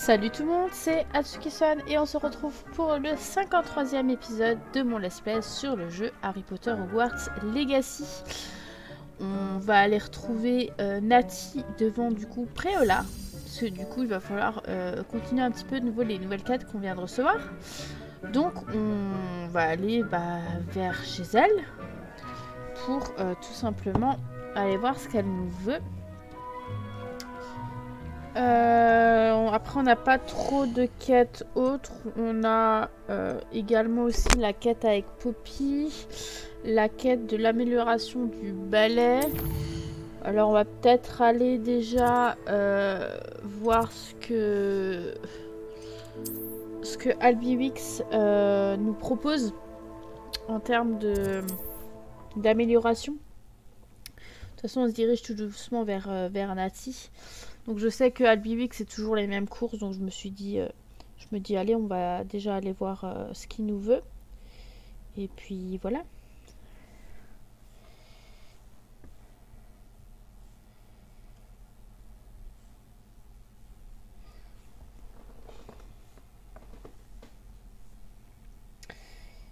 Salut tout le monde, c'est Atsuki-san et on se retrouve pour le 53e épisode de mon let's play sur le jeu Harry Potter Hogwarts Legacy. On va aller retrouver Natty devant du coup Préola, parce que du coup il va falloir continuer un petit peu de nouveau les nouvelles quêtes qu'on vient de recevoir. Donc on va aller vers chez elle pour tout simplement aller voir ce qu'elle nous veut. Après on n'a pas trop de quêtes autres. On a également aussi la quête avec Poppy, la quête de l'amélioration du balai. Alors on va peut-être aller déjà voir ce que Albiwix nous propose en termes d'amélioration. De toute façon on se dirige tout doucement vers Natty. Donc je sais que Albiwix c'est toujours les mêmes courses, donc je me dis allez, on va déjà aller voir ce qu'il nous veut. Et puis voilà.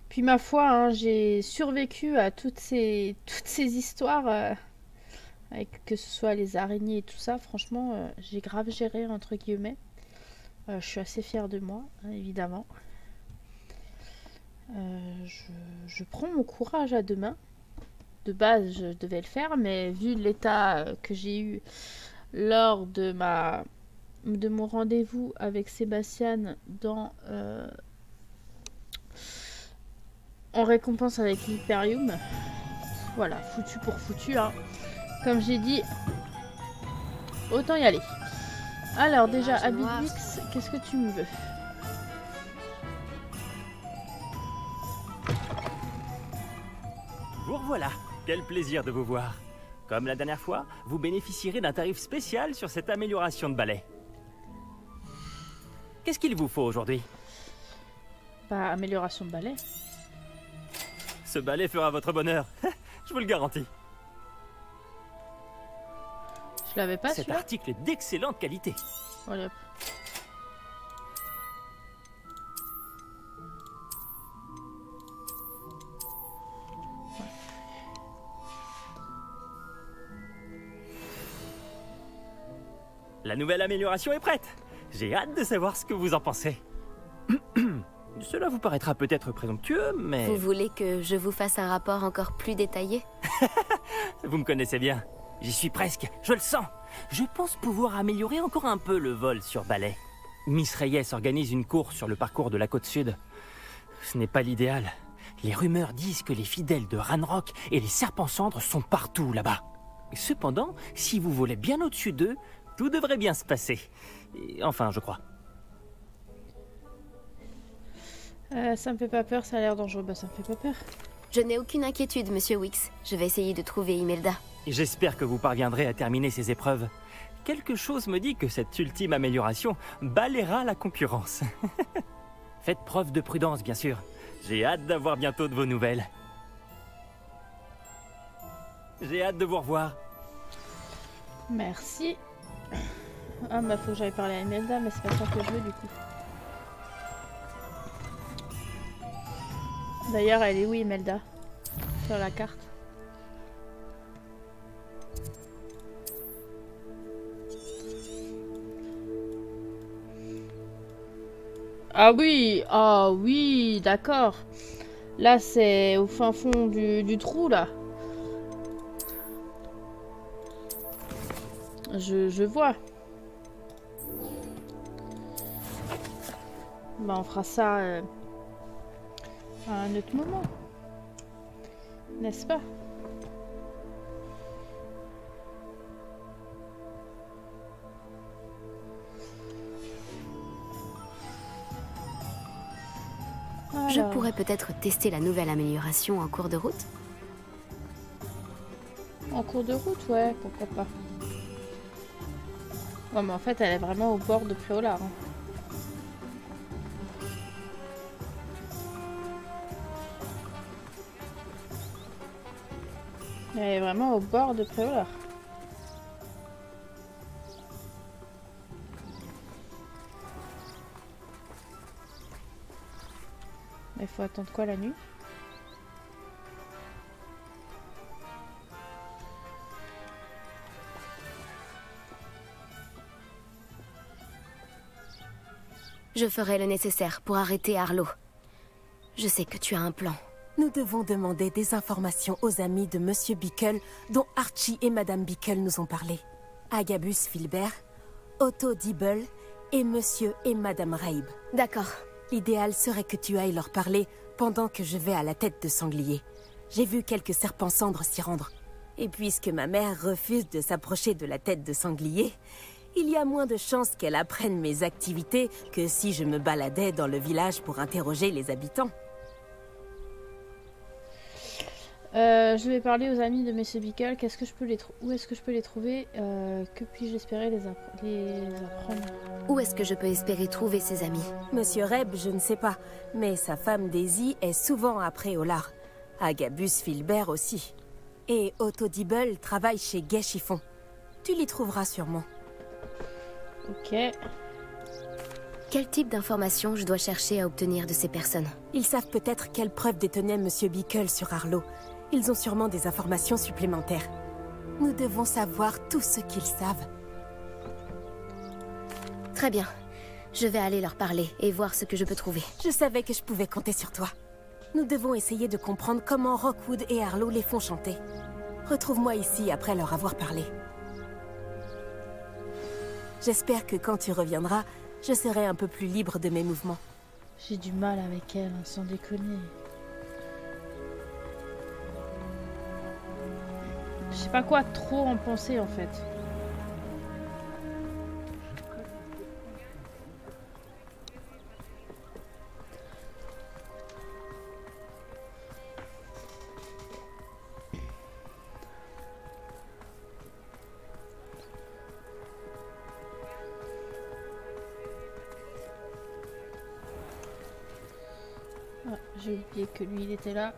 Puis ma foi, hein, j'ai survécu à toutes ces histoires. Avec que ce soit les araignées et tout ça, franchement, j'ai grave géré, entre guillemets. Je suis assez fière de moi, hein, évidemment. Je prends mon courage à deux mains. De base, je devais le faire, mais vu l'état que j'ai eu lors de mon rendez-vous avec Sébastien en récompense avec l'Hyperium, voilà, foutu pour foutu, hein. Comme j'ai dit, autant y aller. Alors déjà, Albiwix, qu'est-ce que tu me veux? Vous revoilà. Quel plaisir de vous voir. Comme la dernière fois, vous bénéficierez d'un tarif spécial sur cette amélioration de balai. Qu'est-ce qu'il vous faut aujourd'hui? Amélioration de balai. Ce balai fera votre bonheur. Je vous le garantis. Je l'avais pas, cet article est d'excellente qualité. Allez, hop. La nouvelle amélioration est prête. J'ai hâte de savoir ce que vous en pensez. Cela vous paraîtra peut-être présomptueux, mais... Vous voulez que je vous fasse un rapport encore plus détaillé? Vous me connaissez bien. J'y suis presque, je le sens. Je pense pouvoir améliorer encore un peu le vol sur balai. Miss Reyes organise une course sur le parcours de la côte sud. Ce n'est pas l'idéal. Les rumeurs disent que les fidèles de Ranrock et les serpents cendres sont partout là-bas. Cependant, si vous volez bien au-dessus d'eux, tout devrait bien se passer. Enfin, je crois. Ça me fait pas peur, ça a l'air dangereux. Ça me fait pas peur. Je n'ai aucune inquiétude, monsieur Wix. Je vais essayer de trouver Imelda. J'espère que vous parviendrez à terminer ces épreuves. Quelque chose me dit que cette ultime amélioration balayera la concurrence. Faites preuve de prudence, bien sûr. J'ai hâte d'avoir bientôt de vos nouvelles. J'ai hâte de vous revoir. Merci. Ah faut que j'aille parler à Imelda, mais c'est pas ça que je veux du coup. D'ailleurs, elle est où Imelda? Sur la carte. Ah oui, d'accord. Là, c'est au fin fond du trou, là. Je vois. On fera ça à un autre moment. N'est-ce pas? Je pourrais peut-être tester la nouvelle amélioration en cours de route. En cours de route, ouais, pourquoi pas. Ouais, mais en fait, elle est vraiment au bord de Préola. Hein. Elle est vraiment au bord de Préola. faut attendre quoi la nuit? Je ferai le nécessaire pour arrêter Arlo. Je sais que tu as un plan. Nous devons demander des informations aux amis de Monsieur Bickle, dont Archie et Madame Bickle nous ont parlé. Agabus Filbert, Otto Dibble et Monsieur et Madame Raib. D'accord. L'idéal serait que tu ailles leur parler pendant que je vais à la tête de sanglier. J'ai vu quelques serpents cendres s'y rendre. Et puisque ma mère refuse de s'approcher de la tête de sanglier, il y a moins de chances qu'elle apprenne mes activités que si je me baladais dans le village pour interroger les habitants. Je vais parler aux amis de Monsieur Bickle. Qu'est-ce que je peux où est-ce que je peux les trouver? Que puis-je espérer les apprendre? Où est-ce que je peux espérer trouver ses amis? Monsieur Reb, je ne sais pas, mais sa femme Daisy est souvent à Préolard. Agabus Filbert aussi. Et Otto Dibble travaille chez Gai Chiffon. Tu l'y trouveras sûrement. Ok. Quel type d'informations je dois chercher à obtenir de ces personnes? Ils savent peut-être quelle preuve détenait Monsieur Bickle sur Arlo. Ils ont sûrement des informations supplémentaires. Nous devons savoir tout ce qu'ils savent. Très bien. Je vais aller leur parler et voir ce que je peux trouver. Je savais que je pouvais compter sur toi. Nous devons essayer de comprendre comment Rockwood et Arlo les font chanter. Retrouve-moi ici après leur avoir parlé. J'espère que quand tu reviendras, je serai un peu plus libre de mes mouvements. J'ai du mal avec elle, hein, sans déconner. Je sais pas quoi trop en penser en fait. Ah, j'ai oublié que lui il était là.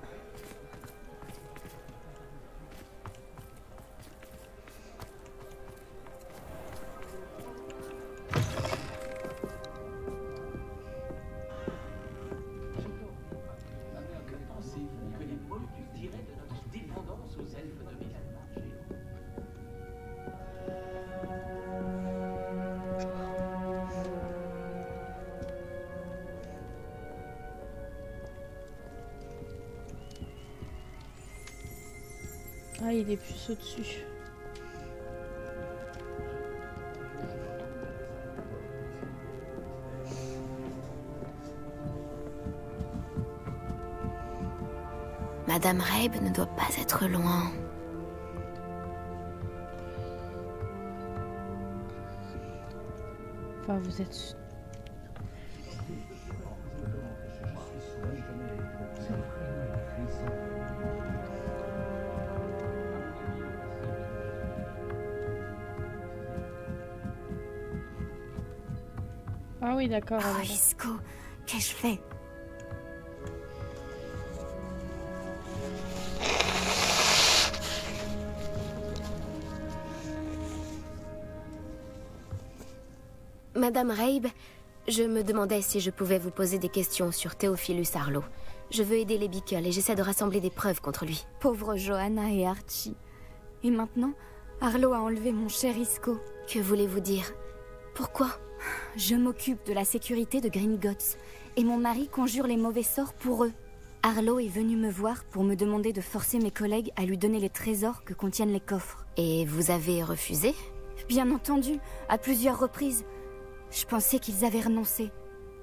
Ah, il est plus au-dessus. Madame Raib ne doit pas être loin. Enfin, vous êtes... Ah oui, d'accord. Oh, Isco, qu'ai-je fait? Madame Raib, je me demandais si je pouvais vous poser des questions sur Théophilus Arlo. Je veux aider les Bickle et j'essaie de rassembler des preuves contre lui. Pauvre Johanna et Archie. Et maintenant, Arlo a enlevé mon cher Isco. Que voulez-vous dire? Pourquoi? Je m'occupe de la sécurité de Gringotts, et mon mari conjure les mauvais sorts pour eux. Arlo est venu me voir pour me demander de forcer mes collègues à lui donner les trésors que contiennent les coffres. Et vous avez refusé? Bien entendu, à plusieurs reprises. Je pensais qu'ils avaient renoncé.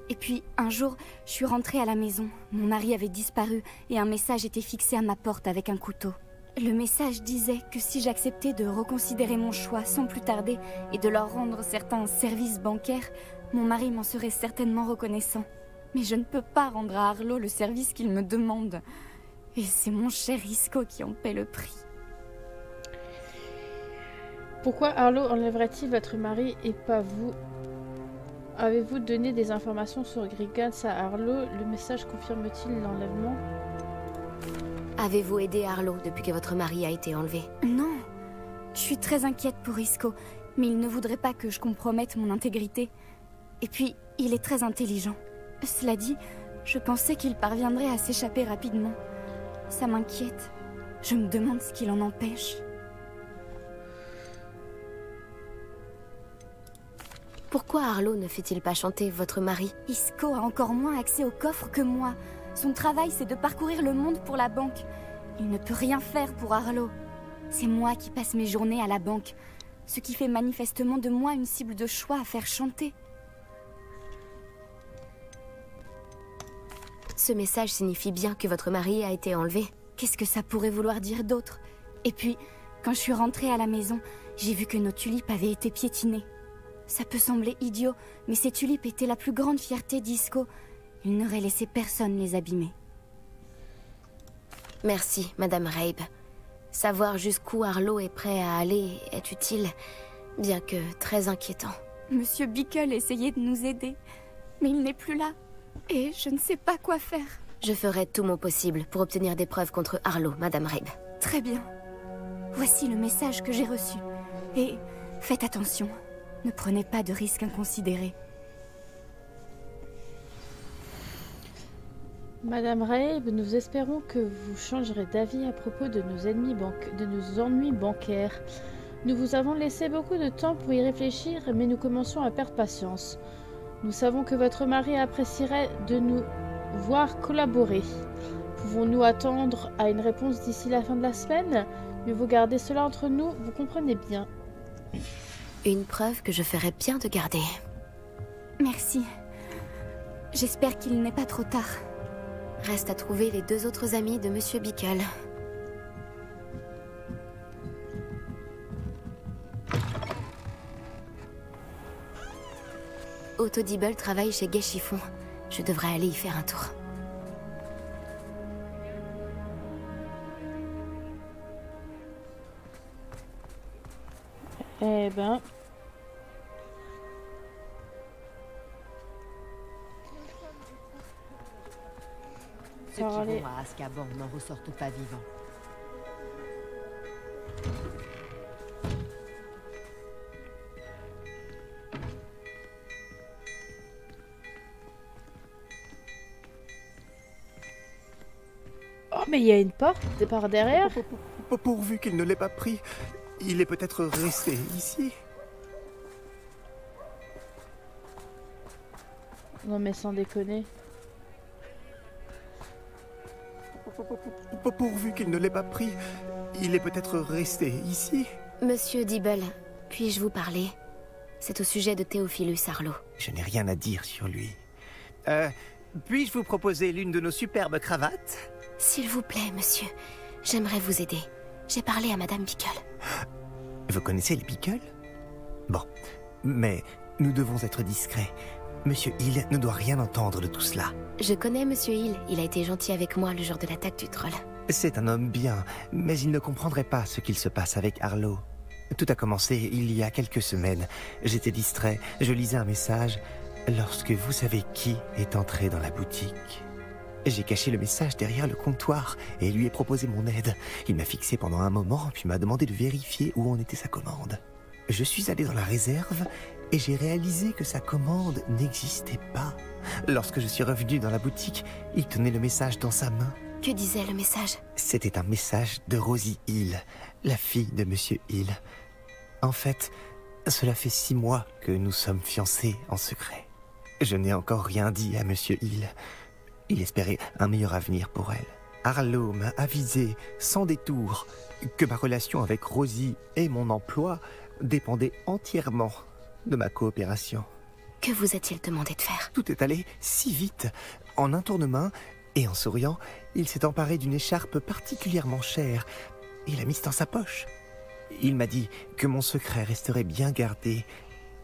Et puis, un jour, je suis rentrée à la maison. Mon mari avait disparu et un message était fixé à ma porte avec un couteau. Le message disait que si j'acceptais de reconsidérer mon choix sans plus tarder et de leur rendre certains services bancaires, mon mari m'en serait certainement reconnaissant. Mais je ne peux pas rendre à Arlo le service qu'il me demande. Et c'est mon cher Isco qui en paie le prix. Pourquoi Arlo enlèverait-il votre mari et pas vous? Avez-vous donné des informations sur Gringotts à Arlo? Le message confirme-t-il l'enlèvement? Avez-vous aidé Arlo depuis que votre mari a été enlevé? Non. Je suis très inquiète pour Isco, mais il ne voudrait pas que je compromette mon intégrité. Et puis, il est très intelligent. Cela dit, Je pensais qu'il parviendrait à s'échapper rapidement. Ça m'inquiète. Je me demande ce qui l'en empêche. Pourquoi Arlo ne fait-il pas chanter votre mari? Isco a encore moins accès au coffre que moi. Son travail, c'est de parcourir le monde pour la banque. Il ne peut rien faire pour Arlo. C'est moi qui passe mes journées à la banque, ce qui fait manifestement de moi une cible de choix à faire chanter. Ce message signifie bien que votre mari a été enlevé. Qu'est-ce que ça pourrait vouloir dire d'autre? Et puis, quand je suis rentrée à la maison, j'ai vu que nos tulipes avaient été piétinées. Ça peut sembler idiot, mais ces tulipes étaient la plus grande fierté d'Isco. Il n'aurait laissé personne les abîmer. Merci, Madame Rabe. Savoir jusqu'où Arlo est prêt à aller est utile, bien que très inquiétant. Monsieur Bickle essayait de nous aider, mais il n'est plus là. Et je ne sais pas quoi faire. Je ferai tout mon possible pour obtenir des preuves contre Arlo, Madame Rabe. Très bien. Voici le message que j'ai reçu. Et faites attention. Ne prenez pas de risques inconsidérés. Madame Rabe, nous espérons que vous changerez d'avis à propos de nos ennuis bancaires. Nous vous avons laissé beaucoup de temps pour y réfléchir, mais nous commençons à perdre patience. Nous savons que votre mari apprécierait de nous voir collaborer. Pouvons-nous attendre à une réponse d'ici la fin de la semaine? Mieux vaut garder cela entre nous, vous comprenez bien. Une preuve que je ferais bien de garder. Merci. J'espère qu'il n'est pas trop tard. Reste à trouver les 2 autres amis de Monsieur Bickle. Otto Dibble travaille chez Gay Chiffon. Je devrais aller y faire un tour. Eh ben... Ceux qui vont à Azkaban n'en ressortent pas vivants. Oh, mais il y a une porte par derrière. Pourvu qu'il ne l'ait pas pris, il est peut-être resté ici. Non mais sans déconner. Pourvu qu'il ne l'ait pas pris, il est peut-être resté ici. Monsieur Dibble, puis-je vous parler? C'est au sujet de Théophilus Arlo. Je n'ai rien à dire sur lui. Puis-je vous proposer l'une de nos superbes cravates? S'il vous plaît, monsieur, j'aimerais vous aider. J'ai parlé à Madame Bickle. Vous connaissez les Bickle? Bon, mais nous devons être discrets. Monsieur Hill ne doit rien entendre de tout cela. Je connais Monsieur Hill, il a été gentil avec moi le jour de l'attaque du troll. C'est un homme bien, mais il ne comprendrait pas ce qu'il se passe avec Arlo. Tout a commencé il y a quelques semaines. J'étais distrait, je lisais un message, lorsque vous savez qui est entré dans la boutique. J'ai caché le message derrière le comptoir et lui ai proposé mon aide. Il m'a fixé pendant un moment, puis m'a demandé de vérifier où en était sa commande. Je suis allé dans la réserve et j'ai réalisé que sa commande n'existait pas. Lorsque je suis revenu dans la boutique, il tenait le message dans sa main. Que disait le message? C'était un message de Rosie Hill, la fille de Monsieur Hill. En fait, cela fait 6 mois que nous sommes fiancés en secret. Je n'ai encore rien dit à Monsieur Hill. Il espérait un meilleur avenir pour elle. Arlo m'a avisé, sans détour, que ma relation avec Rosie et mon emploi dépendaient entièrement de ma coopération. Que vous a-t-il demandé de faire? Tout est allé si vite. En un tour de main, et en souriant, il s'est emparé d'une écharpe particulièrement chère et l'a mise dans sa poche. Il m'a dit que mon secret resterait bien gardé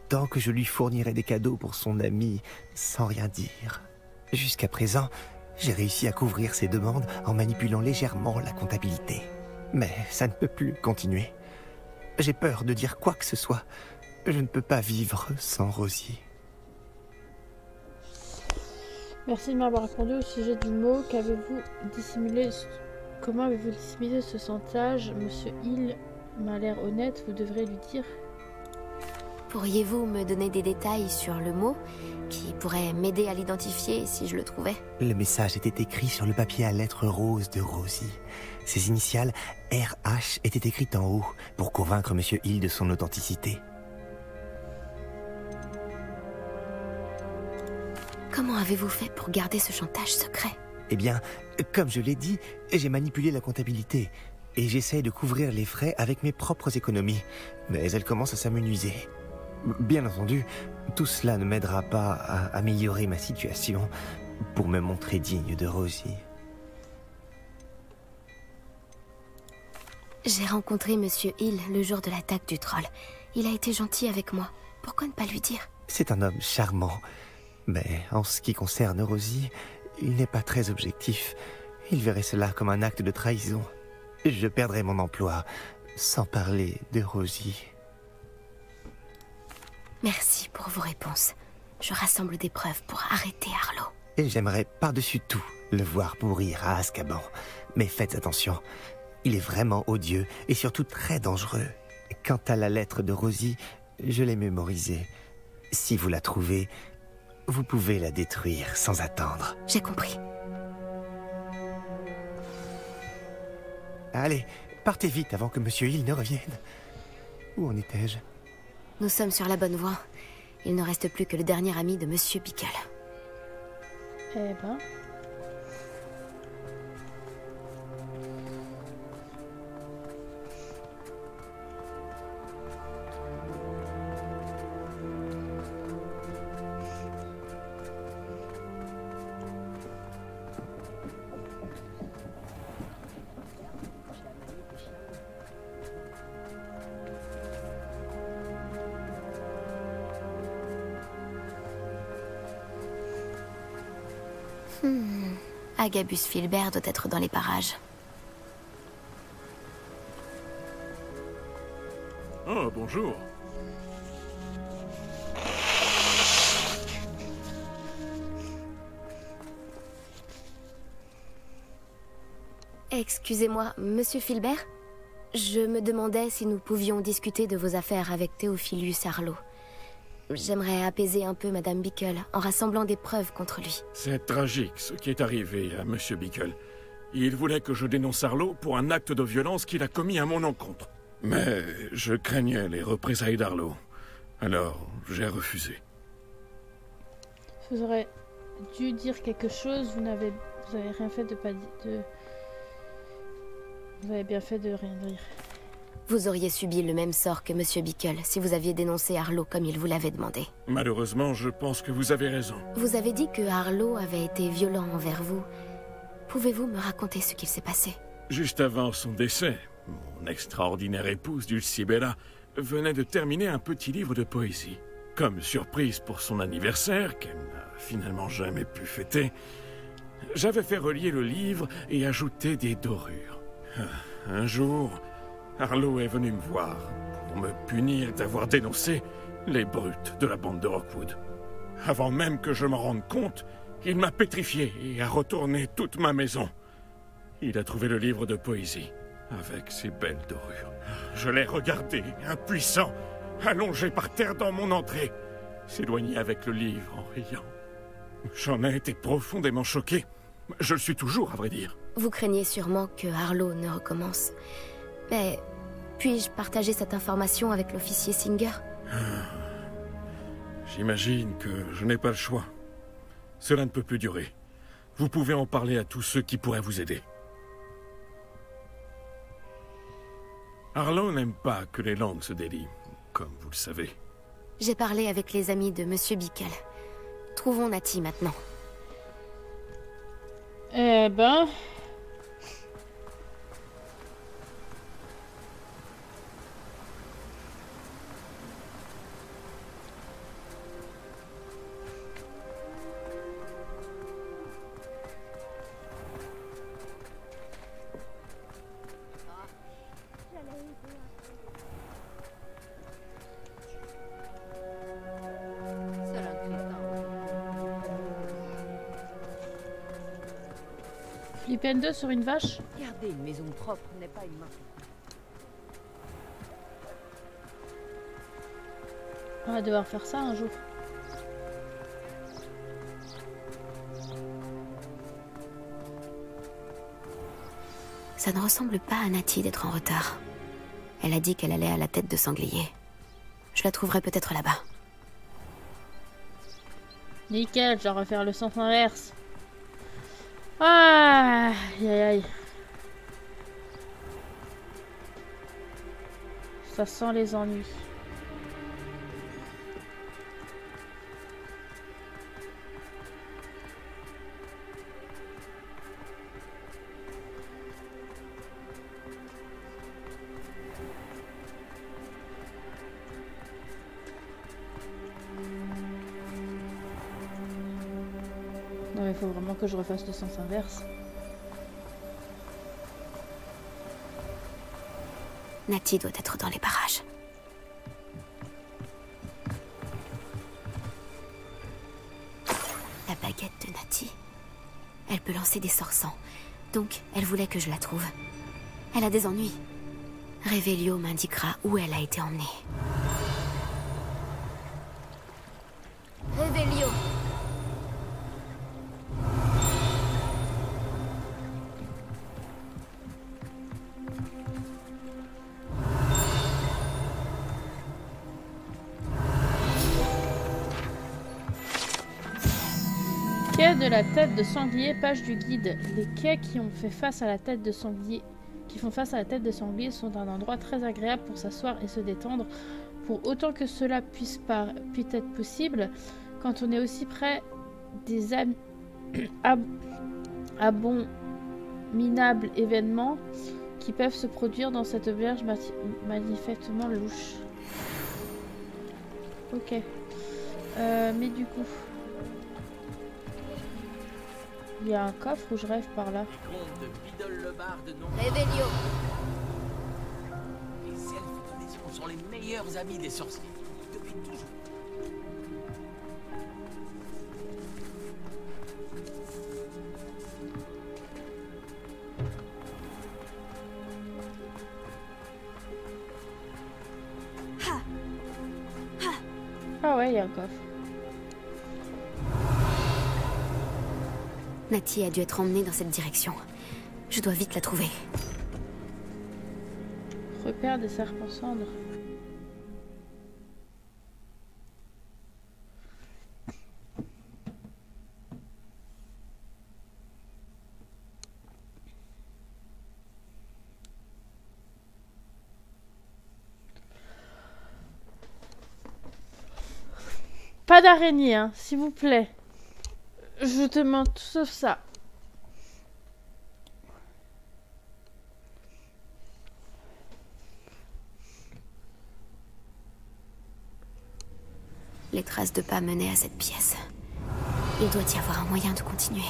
tant que je lui fournirais des cadeaux pour son ami sans rien dire. Jusqu'à présent, j'ai réussi à couvrir ses demandes en manipulant légèrement la comptabilité. Mais ça ne peut plus continuer. J'ai peur de dire quoi que ce soit. Je ne peux pas vivre sans Rosie. Merci de m'avoir répondu au sujet du mot. Qu'avez-vous dissimulé? Comment avez-vous dissimulé ce chantage? Monsieur Hill m'a l'air honnête, vous devrez lui dire. Pourriez-vous me donner des détails sur le mot qui pourrait m'aider à l'identifier si je le trouvais? Le message était écrit sur le papier à lettres roses de Rosie. Ses initiales RH étaient écrites en haut pour convaincre Monsieur Hill de son authenticité. Comment avez-vous fait pour garder ce chantage secret? Eh bien, comme je l'ai dit, j'ai manipulé la comptabilité et j'essaie de couvrir les frais avec mes propres économies. Mais elles commencent à s'amenuiser. Bien entendu, tout cela ne m'aidera pas à améliorer ma situation pour me montrer digne de Rosie. J'ai rencontré Monsieur Hill le jour de l'attaque du troll. Il a été gentil avec moi. Pourquoi ne pas lui dire? C'est un homme charmant. Mais en ce qui concerne Rosie, il n'est pas très objectif. Il verrait cela comme un acte de trahison. Je perdrais mon emploi, sans parler de Rosie. Merci pour vos réponses. Je rassemble des preuves pour arrêter Harlow. Et j'aimerais par-dessus tout le voir pourrir à Azkaban. Mais faites attention, il est vraiment odieux et surtout très dangereux. Quant à la lettre de Rosie, je l'ai mémorisée. Si vous la trouvez, vous pouvez la détruire sans attendre. J'ai compris. Allez, partez vite avant que Monsieur Hill ne revienne. Où en étais-je? Nous sommes sur la bonne voie. Il ne reste plus que le dernier ami de Monsieur Bickle. Eh ben... Agabus Filbert doit être dans les parages. Oh, bonjour. Excusez-moi, Monsieur Filbert? Je me demandais si nous pouvions discuter de vos affaires avec Théophilus Harlow. J'aimerais apaiser un peu Madame Bickle en rassemblant des preuves contre lui. C'est tragique ce qui est arrivé à Monsieur Bickle. Il voulait que je dénonce Harlow pour un acte de violence qu'il a commis à mon encontre. Mais je craignais les représailles d'Harlow. Alors, j'ai refusé. Vous aurez dû dire quelque chose, vous avez rien fait de pas de... Vous avez bien fait de rien dire. Vous auriez subi le même sort que Monsieur Bickle si vous aviez dénoncé Harlow comme il vous l'avait demandé. Malheureusement, je pense que vous avez raison. Vous avez dit que Harlow avait été violent envers vous. Pouvez-vous me raconter ce qu'il s'est passé? Juste avant son décès, mon extraordinaire épouse Dulcibella venait de terminer un petit livre de poésie. Comme surprise pour son anniversaire, qu'elle n'a finalement jamais pu fêter, j'avais fait relier le livre et ajouter des dorures. Un jour, Harlow est venu me voir pour me punir d'avoir dénoncé les brutes de la bande de Rockwood. Avant même que je m'en rende compte, il m'a pétrifié et a retourné toute ma maison. Il a trouvé le livre de poésie avec ses belles dorures. Je l'ai regardé, impuissant, allongé par terre dans mon entrée, s'éloigner avec le livre en riant. J'en ai été profondément choqué. Je le suis toujours, à vrai dire. Vous craignez sûrement que Harlow ne recommence. Mais puis-je partager cette information avec l'officier Singer? J'imagine que je n'ai pas le choix. Cela ne peut plus durer. Vous pouvez en parler à tous ceux qui pourraient vous aider. Harlow n'aime pas que les langues se délient, comme vous le savez. J'ai parlé avec les amis de Monsieur Bickle. Trouvons Natty maintenant. Eh ben... Flippen 2 sur une vache? Garder une maison propre n'est pas une main. On va devoir faire ça un jour. Ça ne ressemble pas à Natty d'être en retard. Elle a dit qu'elle allait à la tête de sanglier. Je la trouverai peut-être là-bas. Nickel, je dois refaire le sens inverse. Ah, aïe aïe aïe. Ça sent les ennuis. Non, il faut vraiment que je refasse le sens inverse. Natty doit être dans les parages. La baguette de Natty. Elle peut lancer des sorts sans. Donc, elle voulait que je la trouve. Elle a des ennuis. Revelio m'indiquera où elle a été emmenée. Revelio. Quai de la tête de sanglier, page du guide. Les quais qui ont fait face à la tête de sanglier, sont un endroit très agréable pour s'asseoir et se détendre, pour autant que cela puisse être possible, quand on est aussi près des abominables événements qui peuvent se produire dans cette auberge manifestement louche. Ok. Mais du coup... Il y a un coffre où je rêve par là. Revelio. Les elfes de maison sont les meilleurs amis des sorciers. Depuis toujours. Ah ouais, il y a un coffre. Natty a dû être emmenée dans cette direction. Je dois vite la trouver. Repère des serpents cendres. Pas d'araignée, hein, s'il vous plaît. Je te demande tout sauf ça. Les traces de pas menaient à cette pièce. Il doit y avoir un moyen de continuer.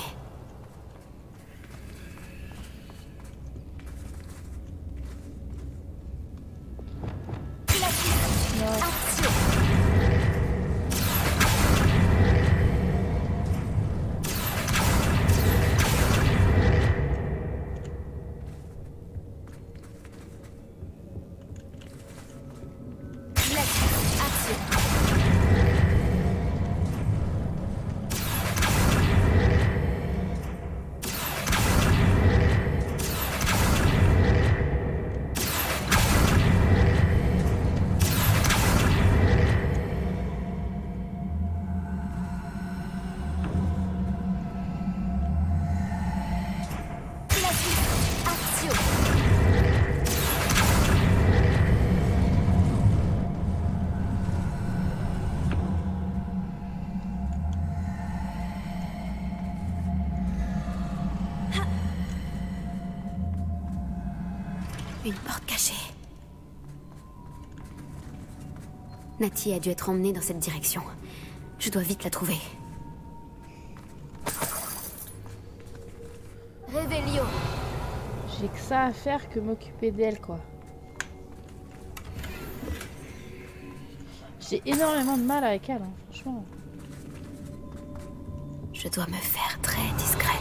Une porte cachée. Natty a dû être emmenée dans cette direction. Je dois vite la trouver. Revelio. J'ai que ça à faire que m'occuper d'elle, quoi. J'ai énormément de mal avec elle, hein, franchement. Je dois me faire très discrète.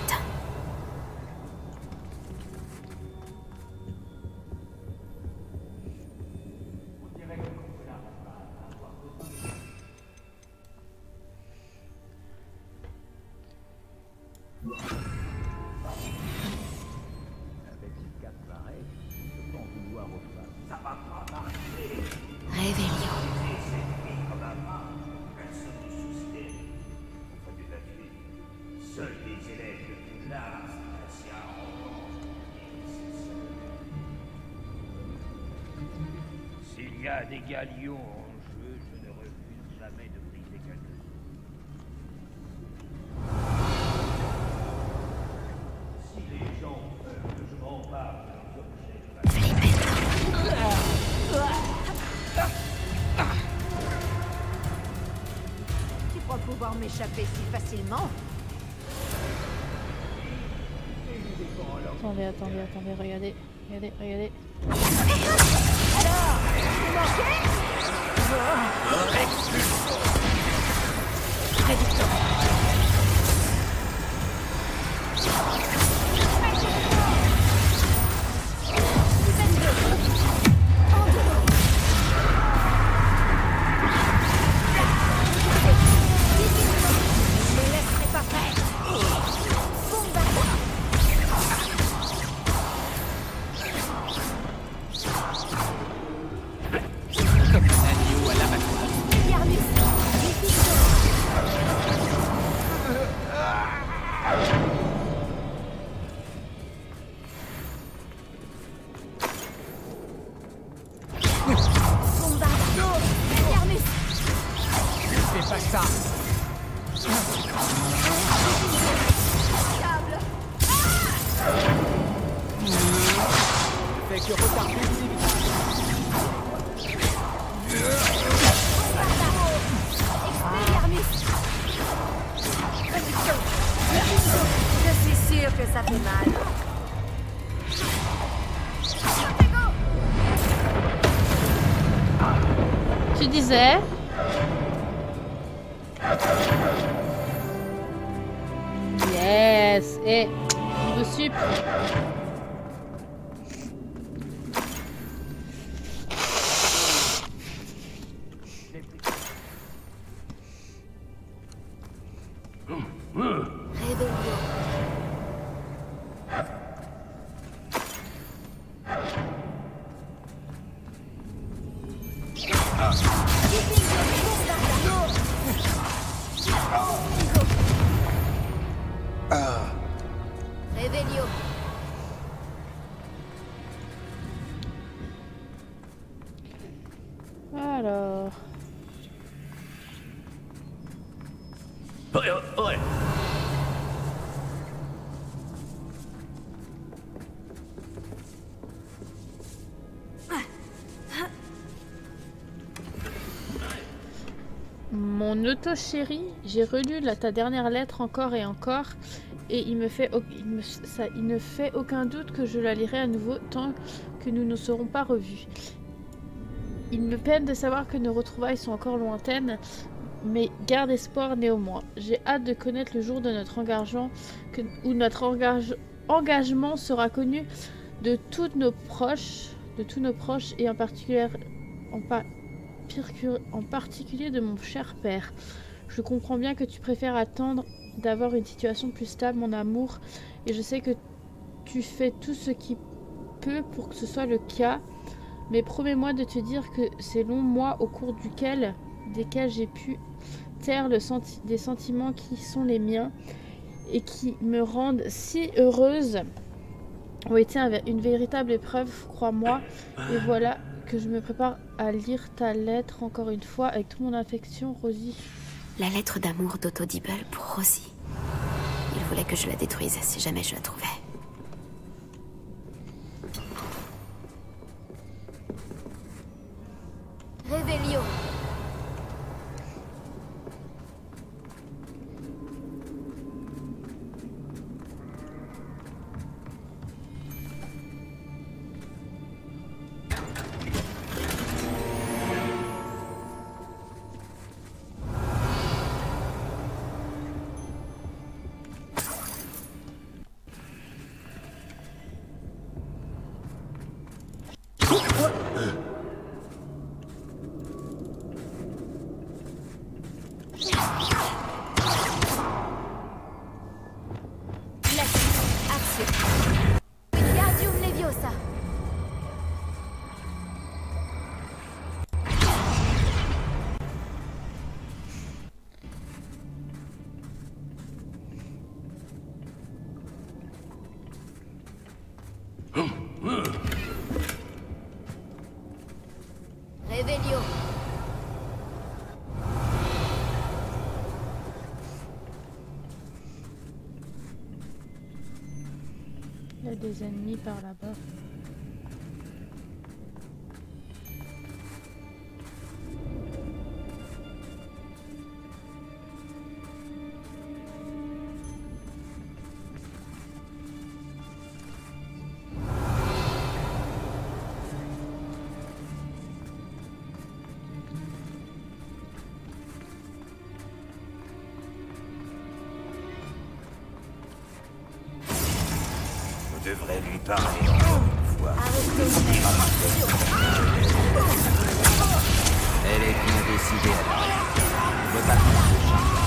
Il y a des galions en jeu, je ne refuse jamais de briser quelque chose. Si les gens veulent que je m'empare de leurs objets Tu crois pouvoir m'échapper si facilement? Attendez, regardez. Tu disais? Yes. Et niveau sup. Réveillon. Alors. Ouais. Mon auto chéri, j'ai relu ta dernière lettre encore et encore, et il ne fait aucun doute que je la lirai à nouveau tant que nous ne serons pas revus. Il me peine de savoir que nos retrouvailles sont encore lointaines, mais garde espoir néanmoins. J'ai hâte de connaître le jour de notre engagement, où notre engagement sera connu de tous nos proches et en particulier de mon cher père. Je comprends bien que tu préfères attendre d'avoir une situation plus stable, mon amour, et je sais que tu fais tout ce qui peut pour que ce soit le cas, mais promets-moi de te dire que ces longs mois au cours desquels j'ai pu taire des sentiments qui sont les miens et qui me rendent si heureuse ont été une véritable épreuve, crois-moi, et voilà que je me prépare à lire ta lettre encore une fois avec toute mon affection, Rosie. La lettre d'amour d'Autodible pour Rosie. Il voulait que je la détruise si jamais je la trouvais. Réveillon. y a des ennemis par là-bas. Vous devrez lui parler encore une fois. Elle est bien décidée à la le bâton se charge.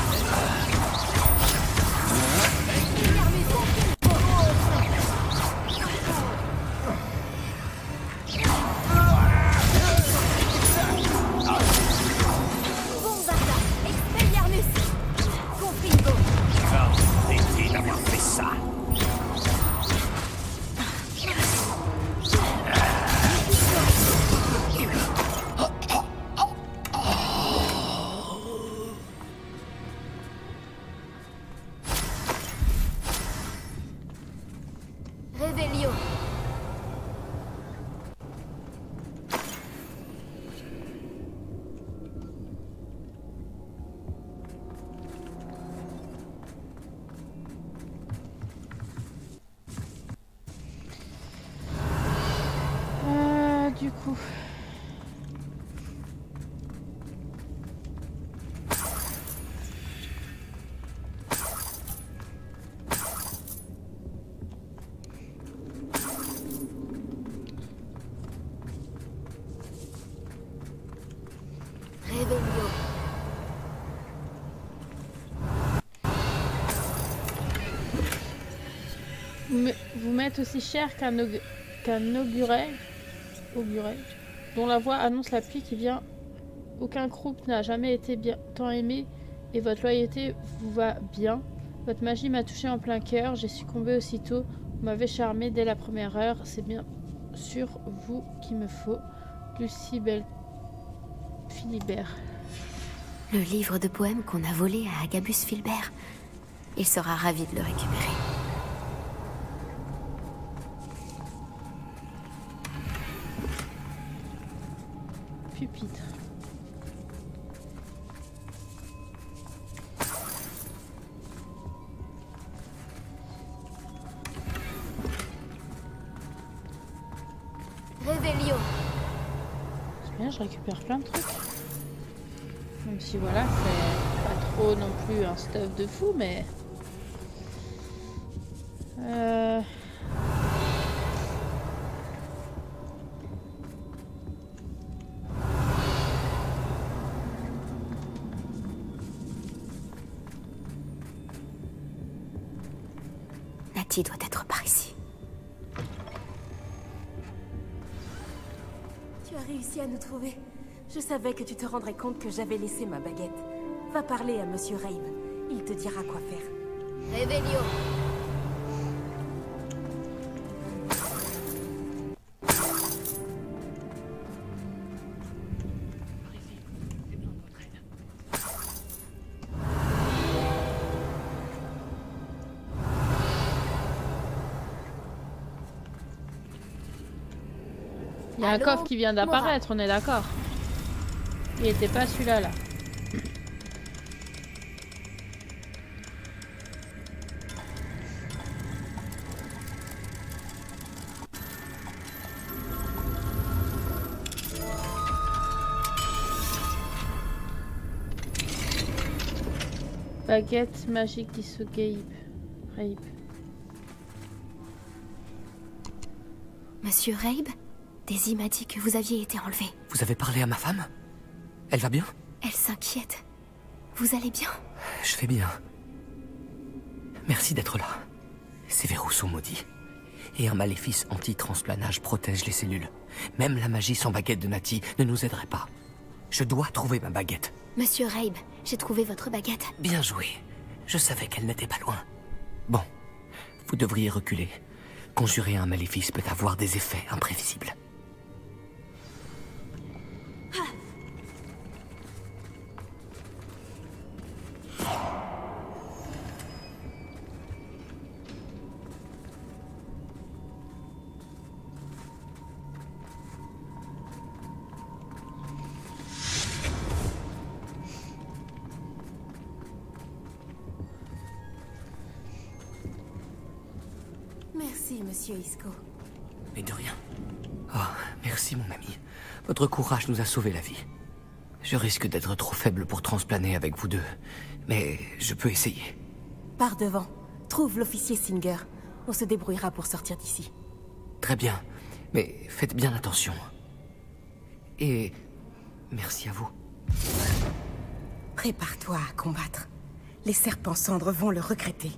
Du coup... Vous m'êtes aussi cher qu'un augurel dont la voix annonce la pluie qui vient. Aucun groupe n'a jamais été bien tant aimé et votre loyauté vous va bien. Votre magie m'a touché en plein cœur, j'ai succombé aussitôt. Vous m'avez charmé dès la première heure, c'est bien sûr vous qu'il me faut. Lucie Belle Philibert. Le livre de poèmes qu'on a volé à Agabus Philibert. Il sera ravi de le récupérer. Pupitre. Réveillon. C'est bien, je récupère plein de trucs. Même si voilà, c'est pas trop non plus un stuff de fou, mais... Nati doit être par ici. Tu as réussi à nous trouver. Je savais que tu te rendrais compte que j'avais laissé ma baguette. Va parler à Monsieur Rabe. Il te dira quoi faire. Réveillon. Il y a un coffre qui vient d'apparaître, on est d'accord. Il était pas celui-là, là. Baguette magique d'Isogabe. Rabe. Monsieur Rabe, Daisy m'a dit que vous aviez été enlevé. Vous avez parlé à ma femme? Elle va bien? Elle s'inquiète. Vous allez bien? Je vais bien. Merci d'être là. Ces verrous sont maudits. Et un maléfice anti-transplanage protège les cellules. Même la magie sans baguette de Nati ne nous aiderait pas. Je dois trouver ma baguette. Monsieur Rabe, j'ai trouvé votre baguette. Bien joué. Je savais qu'elle n'était pas loin. Bon, vous devriez reculer. Conjurer un maléfice peut avoir des effets imprévisibles. Merci, monsieur Isco. Mais de rien. Oh, merci mon ami. Votre courage nous a sauvé la vie. Je risque d'être trop faible pour transplaner avec vous deux, mais je peux essayer. Pars devant. Trouve l'officier Singer. On se débrouillera pour sortir d'ici. Très bien, mais faites bien attention. Et merci à vous. Prépare-toi à combattre. Les serpents cendres vont le regretter.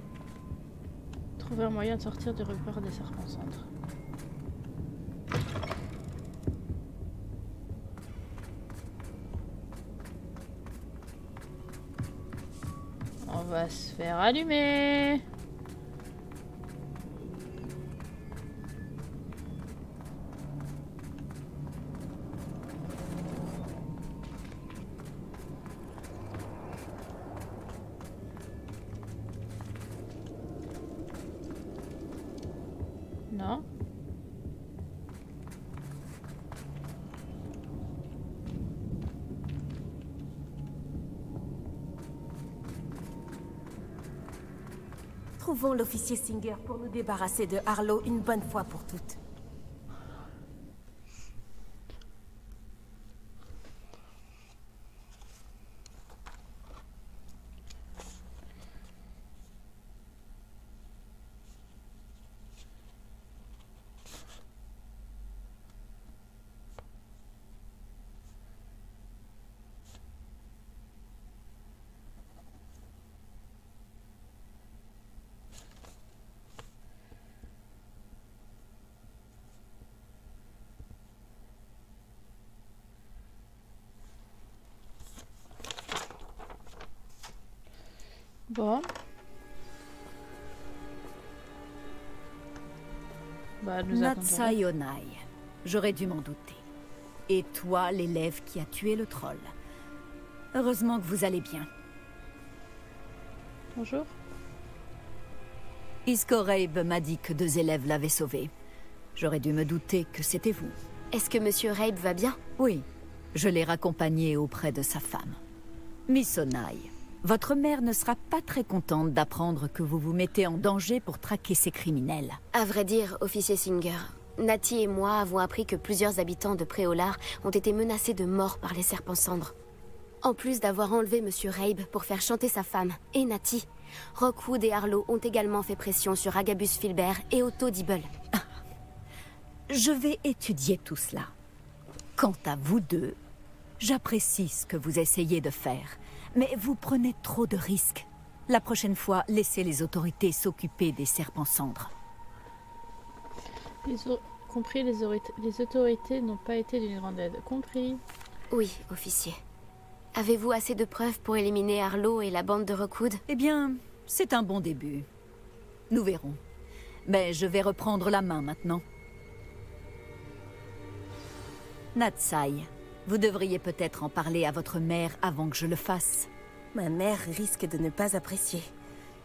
Trouver un moyen de sortir du repère des serpents cendres. On va se faire allumer. Non. Trouvons l'officier Singer pour nous débarrasser de Harlow une bonne fois pour toutes. Bon. Bah, nous Natsai Yonai. J'aurais dû m'en douter. Et toi, l'élève qui a tué le troll. Heureusement que vous allez bien. Bonjour. Isco Rabe m'a dit que 2 élèves l'avaient sauvé. J'aurais dû me douter que c'était vous. Est-ce que Monsieur Rabe va bien? Oui. Je l'ai raccompagné auprès de sa femme. Miss Onai, votre mère ne sera pas très contente d'apprendre que vous vous mettez en danger pour traquer ces criminels. À vrai dire, officier Singer, Natty et moi avons appris que plusieurs habitants de Préolard ont été menacés de mort par les serpents cendres. En plus d'avoir enlevé Monsieur Rabe pour faire chanter sa femme et Natty, Rockwood et Harlow ont également fait pression sur Agabus Filbert et Otto Dibble. Je vais étudier tout cela. Quant à vous deux, j'apprécie ce que vous essayez de faire, mais vous prenez trop de risques. La prochaine fois, laissez les autorités s'occuper des serpents cendres. Compris, les autorités n'ont pas été d'une grande aide. Compris. Oui, officier. Avez-vous assez de preuves pour éliminer Harlow et la bande de Rockwood? Eh bien, c'est un bon début. Nous verrons. Mais je vais reprendre la main maintenant. Natsai, vous devriez peut-être en parler à votre mère avant que je le fasse. Ma mère risque de ne pas apprécier.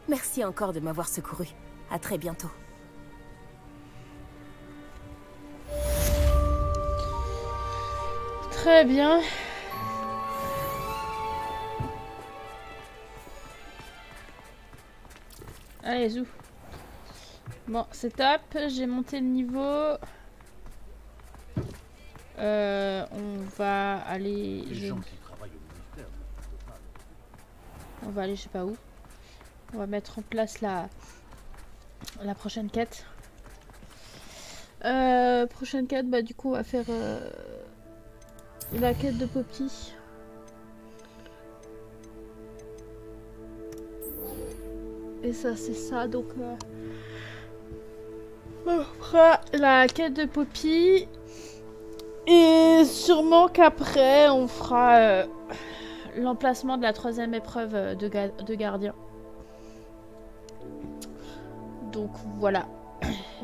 Merci encore de m'avoir secouru. À très bientôt. Très bien. Allez, zou. Bon, c'est top. J'ai monté le niveau. On va aller... On va aller je sais pas où. On va mettre en place la prochaine quête. Prochaine quête, bah du coup on va faire la quête de Poppy. Et ça c'est ça, donc on fera la quête de Poppy. Et sûrement qu'après on fera l'emplacement de la 3e épreuve de gardien. Donc voilà.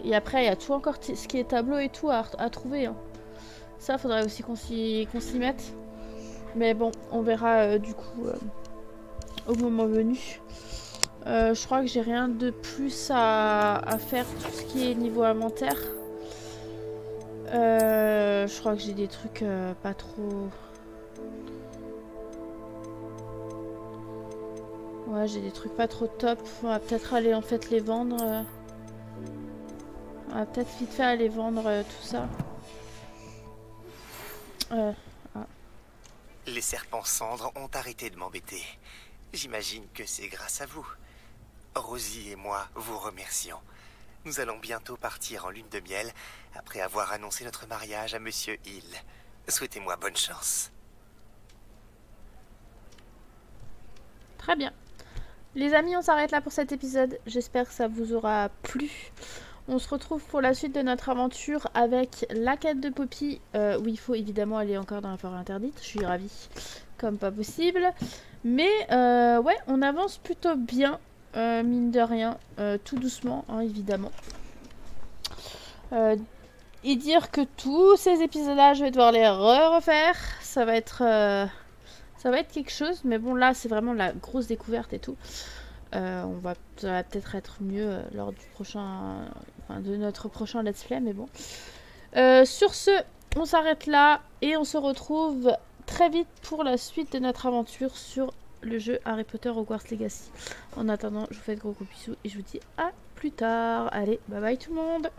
Et après il y a tout encore ce qui est tableau et tout à trouver. Hein. Ça faudrait aussi qu'on s'y mette. Mais bon, on verra du coup au moment venu. Je crois que j'ai rien de plus à faire, tout ce qui est niveau inventaire. Je crois que j'ai des trucs pas trop... Ouais, j'ai des trucs pas trop top. On va peut-être aller en fait les vendre. On va peut-être vite fait aller vendre tout ça. Les serpents cendres ont arrêté de m'embêter. J'imagine que c'est grâce à vous. Rosie et moi vous remercions. Nous allons bientôt partir en lune de miel après avoir annoncé notre mariage à Monsieur Hill. Souhaitez-moi bonne chance. Très bien. Les amis, on s'arrête là pour cet épisode. J'espère que ça vous aura plu. On se retrouve pour la suite de notre aventure avec la quête de Poppy, où il faut évidemment aller encore dans la forêt interdite. Je suis ravie, comme pas possible. Mais ouais, on avance plutôt bien, mine de rien, tout doucement, hein, évidemment. Et dire que tous ces épisodes-là, je vais devoir les refaire. Ça va être quelque chose. Mais bon, là, c'est vraiment la grosse découverte et tout. Ça va peut-être être mieux lors du prochain, de notre prochain let's play, mais bon. Sur ce, on s'arrête là et on se retrouve très vite pour la suite de notre aventure sur le jeu Harry Potter Hogwarts Legacy. En attendant, je vous fais de gros bisous et je vous dis à plus tard. Allez, bye bye tout le monde.